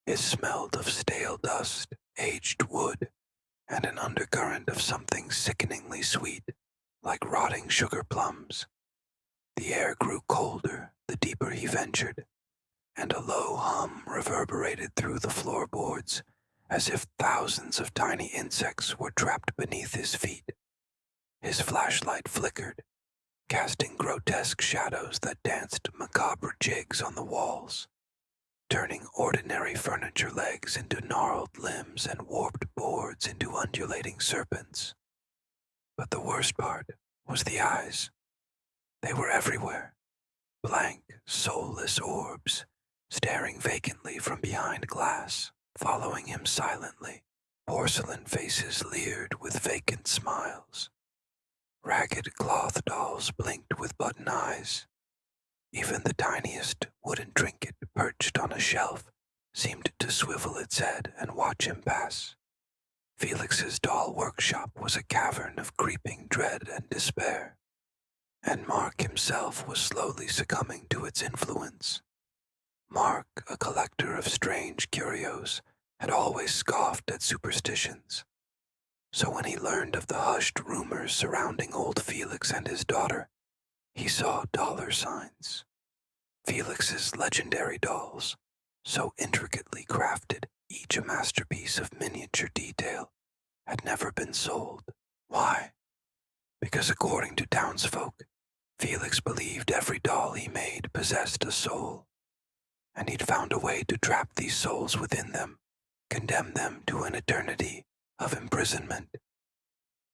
It smelled of stale dust, aged wood, and an undercurrent of something sickeningly sweet, like rotting sugar plums. The air grew colder the deeper he ventured, and a low hum reverberated through the floorboards, as if thousands of tiny insects were trapped beneath his feet. His flashlight flickered, casting grotesque shadows that danced macabre jigs on the walls, turning ordinary furniture legs into gnarled limbs and warped boards into undulating serpents. But the worst part was the eyes. They were everywhere, blank, soulless orbs, staring vacantly from behind glass, following him silently. Porcelain faces leered with vacant smiles. Ragged cloth dolls blinked with button eyes. Even the tiniest wooden trinket perched on a shelf seemed to swivel its head and watch him pass. Felix's doll workshop was a cavern of creeping dread and despair, and Mark himself was slowly succumbing to its influence. Mark, a collector of strange curios, had always scoffed at superstitions. So when he learned of the hushed rumors surrounding old Felix and his daughter, he saw dollar signs. Felix's legendary dolls, so intricately crafted, each a masterpiece of miniature detail, had never been sold. Why? Because according to townsfolk, Felix believed every doll he made possessed a soul, and he'd found a way to trap these souls within them, condemn them to an eternity of imprisonment.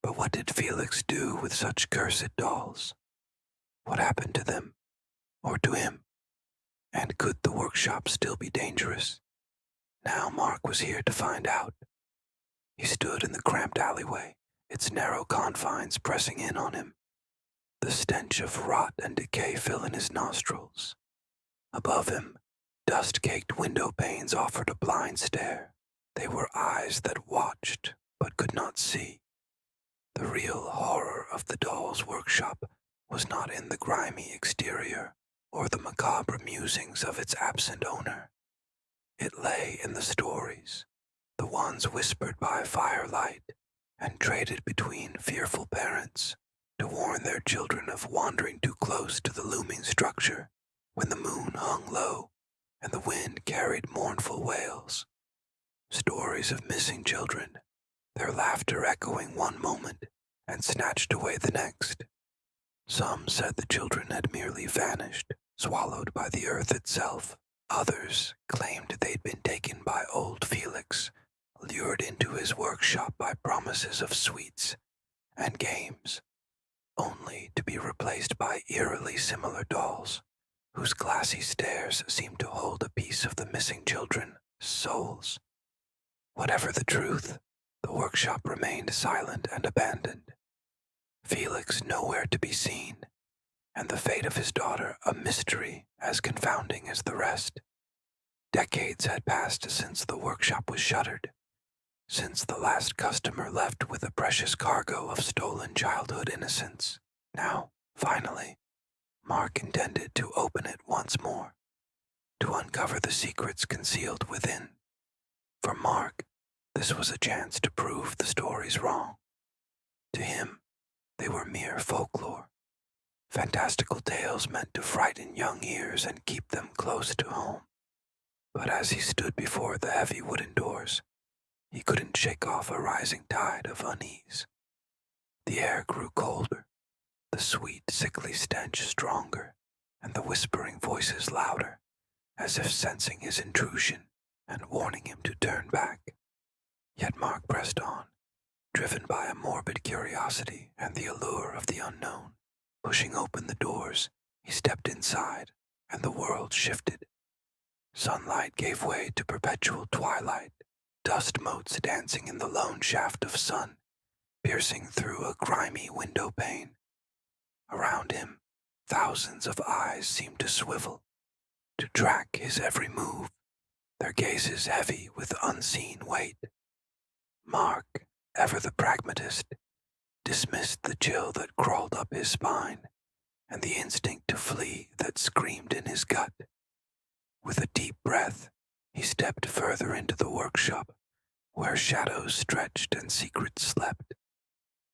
But what did Felix do with such cursed dolls? What happened to them, or to him? And could the workshop still be dangerous? Now Mark was here to find out. He stood in the cramped alleyway, its narrow confines pressing in on him, the stench of rot and decay filling his nostrils. Above him, dust-caked window panes offered a blind stare. They were eyes that watched but could not see. The real horror of the doll's workshop was not in the grimy exterior or the macabre musings of its absent owner. It lay in the stories, the ones whispered by firelight and traded between fearful parents to warn their children of wandering too close to the looming structure when the moon hung low and the wind carried mournful wails. Stories of missing children, their laughter echoing one moment and snatched away the next. Some said the children had merely vanished, swallowed by the earth itself. Others claimed they'd been taken by old Felix, lured into his workshop by promises of sweets and games, only to be replaced by eerily similar dolls, whose glassy stares seemed to hold a piece of the missing children's souls. Whatever the truth, the workshop remained silent and abandoned. Felix nowhere to be seen, and the fate of his daughter a mystery as confounding as the rest. Decades had passed since the workshop was shuttered, since the last customer left with a precious cargo of stolen childhood innocence. Now, finally, Mark intended to open it once more, to uncover the secrets concealed within. For Mark, this was a chance to prove the stories wrong. To him, they were mere folklore, fantastical tales meant to frighten young ears and keep them close to home. But as he stood before the heavy wooden doors, he couldn't shake off a rising tide of unease. The air grew colder, the sweet, sickly stench stronger, and the whispering voices louder, as if sensing his intrusion and warning him to turn back. Yet Mark pressed on, driven by a morbid curiosity and the allure of the unknown. Pushing open the doors, he stepped inside, and the world shifted. Sunlight gave way to perpetual twilight, dust motes dancing in the lone shaft of sun, piercing through a grimy window pane. Around him, thousands of eyes seemed to swivel, to track his every move, their gazes heavy with unseen weight. Mark, ever the pragmatist, dismissed the chill that crawled up his spine and the instinct to flee that screamed in his gut. With a deep breath, He stepped further into the workshop, where shadows stretched and secrets slept.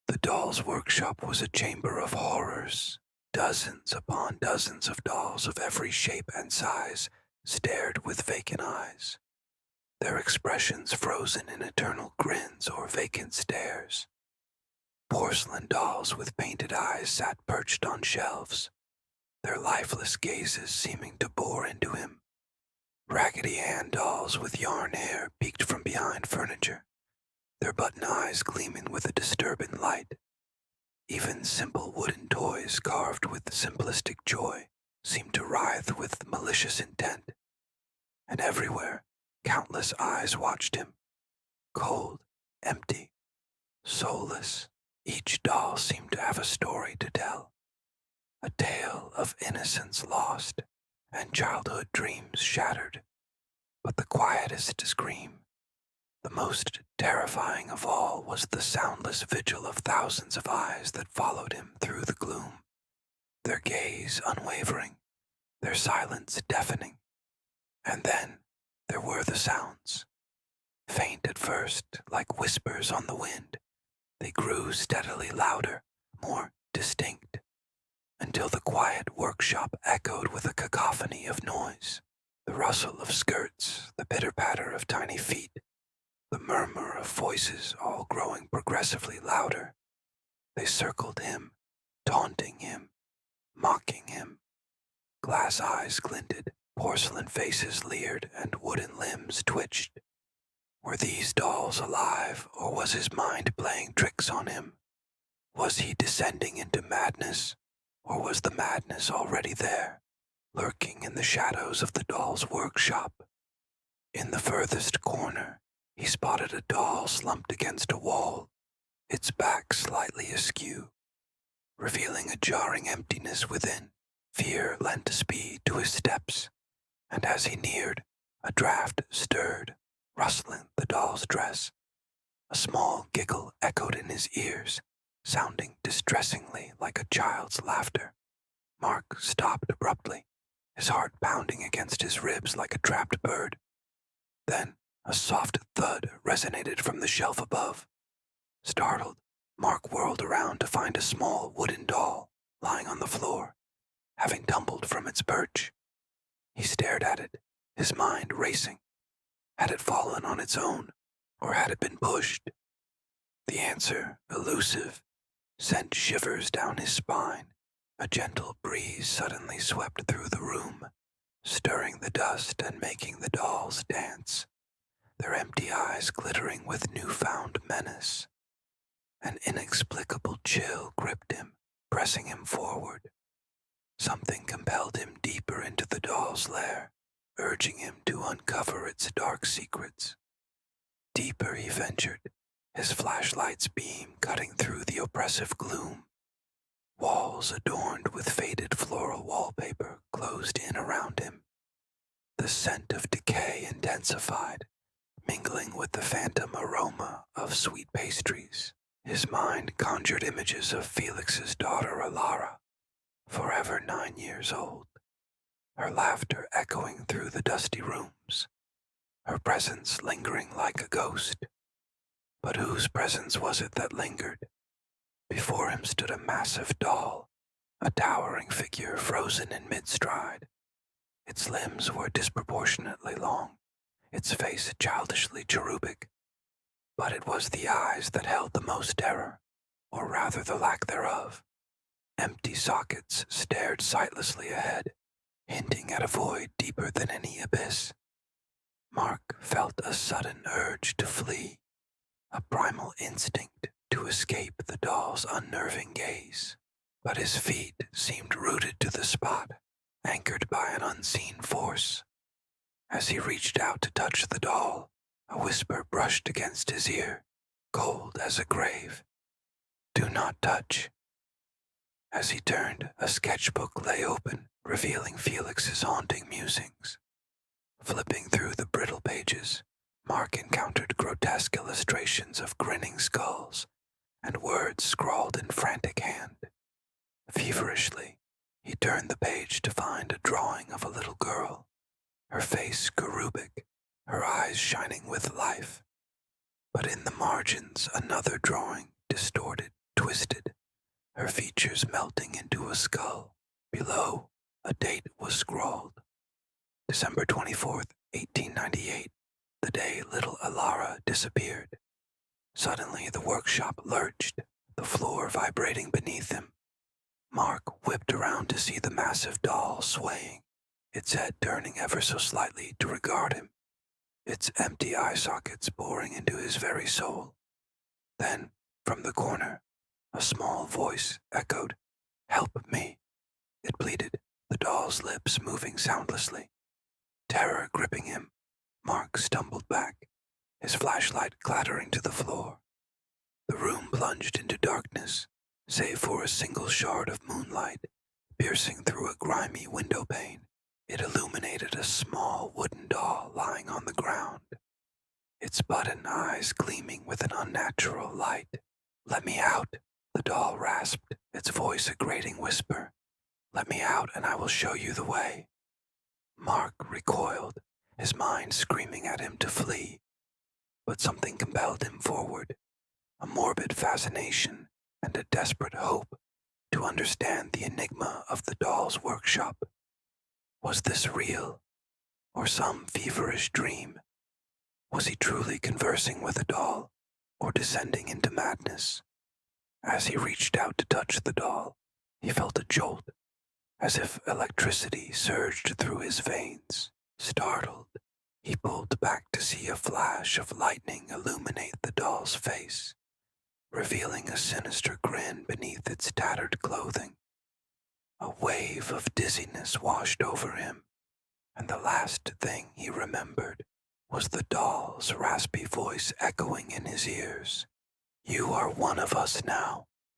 The doll's workshop was a chamber of horrors. Dozens upon dozens of dolls of every shape and size stared with vacant eyes, their expressions frozen in eternal grins or vacant stares. Porcelain dolls with painted eyes sat perched on shelves, their lifeless gazes seeming to bore into him. Raggedy Ann dolls with yarn hair peeked from behind furniture, their button eyes gleaming with a disturbing light. Even simple wooden toys carved with simplistic joy seemed to writhe with malicious intent. And everywhere, countless eyes watched him, cold, empty, soulless. Each doll seemed to have a story to tell, a tale of innocence lost and childhood dreams shattered. But the quietest scream, the most terrifying of all, was the soundless vigil of thousands of eyes that followed him through the gloom, their gaze unwavering, their silence deafening. And then there were the sounds. Faint at first, like whispers on the wind, they grew steadily louder, more distinct, until the quiet workshop echoed with a cacophony of noise. The rustle of skirts, the pitter-patter of tiny feet, the murmur of voices all growing progressively louder. They circled him, taunting him, mocking him. Glass eyes glinted, porcelain faces leered, and wooden limbs twitched. Were these dolls alive, or was his mind playing tricks on him? Was he descending into madness, or was the madness already there, lurking in the shadows of the doll's workshop? In the furthest corner, he spotted a doll slumped against a wall, its back slightly askew, revealing a jarring emptiness within. Fear lent speed to his steps, and as he neared, a draft stirred, rustling the doll's dress. A small giggle echoed in his ears, sounding distressingly like a child's laughter. Mark stopped abruptly, his heart pounding against his ribs like a trapped bird. Then a soft thud resonated from the shelf above. Startled, Mark whirled around to find a small wooden doll lying on the floor, having tumbled from its perch. He stared at it, his mind racing. Had it fallen on its own, or had it been pushed? The answer, elusive, sent shivers down his spine. A gentle breeze suddenly swept through the room, stirring the dust and making the dolls dance, their empty eyes glittering with newfound menace. An inexplicable chill gripped him, pressing him forward. Something compelled him deeper into the doll's lair, urging him to uncover its dark secrets. Deeper he ventured, his flashlight's beam cutting through the oppressive gloom. Walls adorned with faded floral wallpaper closed in around him. The scent of decay intensified, mingling with the phantom aroma of sweet pastries. His mind conjured images of Felix's daughter Alara, forever 9 years old, her laughter echoing through the dusty rooms, her presence lingering like a ghost. But whose presence was it that lingered? Before him stood a massive doll, a towering figure frozen in mid-stride. Its limbs were disproportionately long, its face childishly cherubic. But it was the eyes that held the most terror, or rather the lack thereof. Empty sockets stared sightlessly ahead, hinting at a void deeper than any abyss. Mark felt a sudden urge to flee, a primal instinct to escape the doll's unnerving gaze. But his feet seemed rooted to the spot, anchored by an unseen force. As he reached out to touch the doll, a whisper brushed against his ear, cold as a grave. "Do not touch." As he turned, a sketchbook lay open, revealing Felix's haunting musings. Flipping through the brittle pages, Mark encountered grotesque illustrations of grinning skulls and words scrawled in frantic hand. Feverishly, he turned the page to find a drawing of a little girl, her face cherubic, her eyes shining with life. But in the margins, another drawing, distorted, twisted, her features melting into a skull. Below, a date was scrawled. December 24th, 1898, the day little Alara disappeared. Suddenly the workshop lurched, the floor vibrating beneath him. Mark whipped around to see the massive doll swaying, its head turning ever so slightly to regard him, its empty eye sockets boring into his very soul. Then, from the corner, a small voice echoed, "Help me," it pleaded, the doll's lips moving soundlessly. Terror gripping him, Mark stumbled back, his flashlight clattering to the floor. The room plunged into darkness, save for a single shard of moonlight piercing through a grimy window pane. It illuminated a small wooden doll lying on the ground, its button eyes gleaming with an unnatural light. "Let me out," the doll rasped, its voice a grating whisper. "Let me out and I will show you the way." Mark recoiled, his mind screaming at him to flee. But something compelled him forward, a morbid fascination and a desperate hope to understand the enigma of the doll's workshop. Was this real, or some feverish dream? Was he truly conversing with a doll, or descending into madness? As he reached out to touch the doll, he felt a jolt, as if electricity surged through his veins. Startled, he pulled back to see a flash of lightning illuminate the doll's face, revealing a sinister grin beneath its tattered clothing. A wave of dizziness washed over him, and the last thing he remembered was the doll's raspy voice echoing in his ears. "You are one of us now.